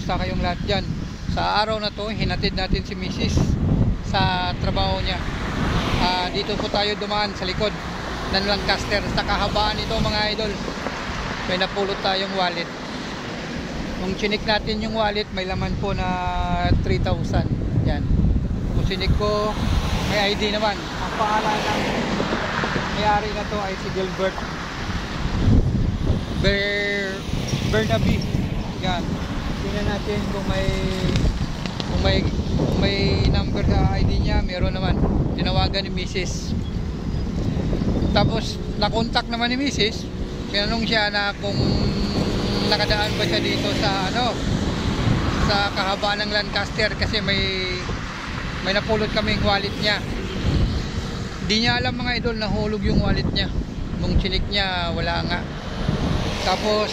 Kumusta kayong lahat dyan? Sa araw na to, hinatid natin si Mrs. sa trabaho niya. Dito po tayo dumaan sa likod ng Lancaster. Sa kahabaan ito mga idol, may napulot tayong wallet. Nung chinik natin yung wallet, may laman po na 3,000. Yan. Kung chinik ko, may ID naman. Ang pangalan ng may-ari na to ay si Gilbert Bernabe. Yan. Tingnan natin kung may number sa ID niya. Meron naman. Tinawagan ni Mrs. Tapos nakontak naman ni Mrs. Tinanong siya na kung nakadaan ba siya dito sa sa kahabaan ng Lancaster kasi may napulot kaming wallet niya. Di niya alam mga idol, nahulog yung wallet niya. Nung chinik niya, wala nga. Tapos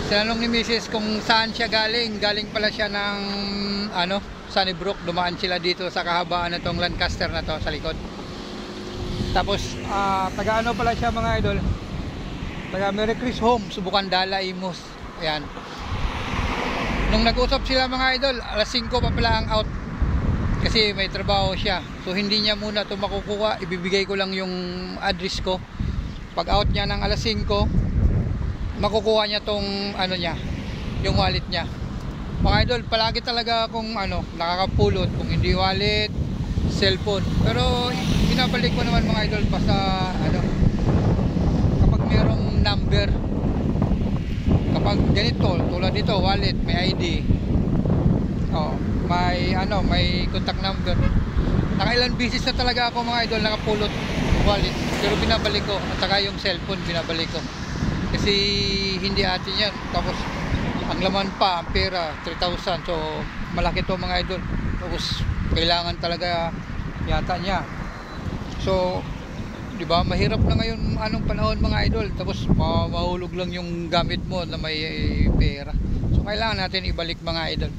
tinanong ni Mrs. kung saan siya galing. Galing pala siya ng Sunnybrook. Dumaan sila dito sa kahabaan na tong Lancaster na to sa likod. Tapos taga pala siya mga idol, taga Merry Chris Home, Subukan Dala, Imus. Ayan. Nung nag-usap sila mga idol, alas 5 pa pala ang out kasi may trabaho siya. So hindi niya muna ito makukuha. Ibibigay ko lang yung address ko. Pag out niya ng alas 5, makukuha niya tong yung wallet niya. Mga idol, palagi talaga akong nakakapulot. Kung hindi wallet, cellphone. Pero binabalik ko naman mga idol basta kapag merong number. Kapag ganito, tulad dito, wallet, may ID. May contact number. Nakailan beses na talaga ako mga idol nakapulot wallet. Pero binabalik ko. At saka yung cellphone binabalik ko. Kasi hindi atin yan. Tapos ang laman pa, ang pera 3,000. So malaki to mga idol. Tapos kailangan talaga yata niya. So di ba, mahirap na ngayon anong panahon mga idol. Tapos mahulog lang yung gamit mo na may pera. So kailangan natin ibalik mga idol.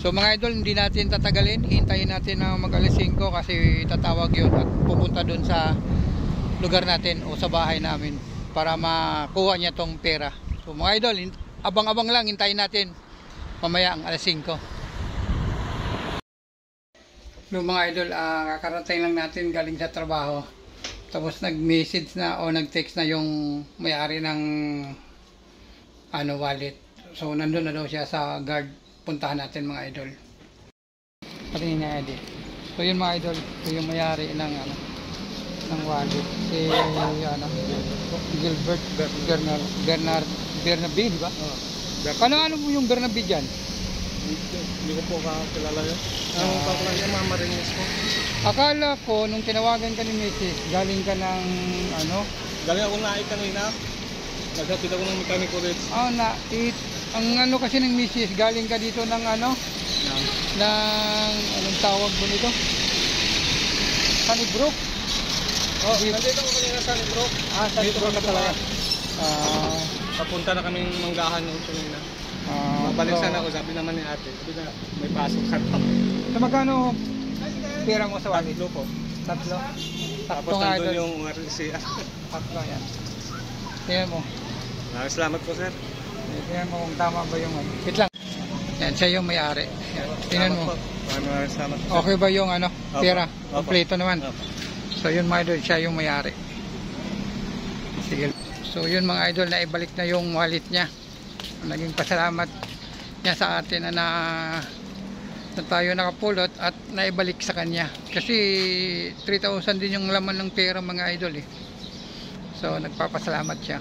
So mga idol, hindi natin tatagalin. Hintayin natin na mag-alas 5 kasi tatawag yun at pupunta dun sa lugar natin o sa bahay namin para makuha niya tong pera. So mga idol, abang-abang lang, hintayin natin mamaya ang alas 5. No, mga idol, kakarating lang natin galing sa trabaho. Tapos nag-message na o nag-text na yung may-ari ng wallet. So nandun na daw siya sa guard. Puntahan natin mga idol. Patingin na edit. So yun mga idol, so yung may-ari ng wallet si Gilbert Bernabe, di ba? Ano mo yung Bernabe dyan? Hindi ko po kakilala yun. Ang kakilala niya, Mama Reyes po. Akala ko nung tinawagan ka ni Mrs. galing ka ng Galing ako naik kanina. Naghatid ako ng mekaniko rin. Ang kasi ng Mrs. galing ka dito ng anong tawag mo nito? Sunnybrook. Nandito ako kanina sa Sunnybrook. Sunnybrook na talaga. Papunta na kaming manggahan yung kanina. Mabalik sana ako, sabi naman ni ate. Sabi na may pasok sa top. So magkano pera mo sa wallet? 3 po. 3? Tapos nandun yung RCR. 3 yan. Tingnan mo. Salamat po sir. Tingnan mo kung tama ba yung wait lang. Yan, siya yung may-ari. Tingnan mo. Salamat po. Okay ba yung pera? Kompleto naman. So yun mga idol, siya yung may-ari. Sige. So yun mga idol, naibalik na yung wallet niya. Naging pasalamat niya sa atin na tayo nakapulot at naibalik sa kanya. Kasi 3,000 din yung laman ng pera mga idol eh. So nagpapasalamat siya.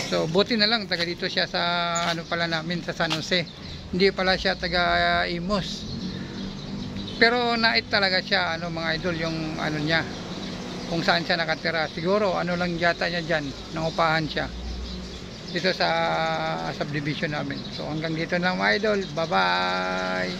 So buti na lang taga dito siya sa pala namin sa San Jose. Hindi pala siya taga Imus. Pero nait talaga siya mga idol yung niya. Kung saan siya nakatira. Siguro lang yata niya diyan, nangupahan siya. Dito sa subdivision namin. So hanggang dito na mga idol. Bye-bye.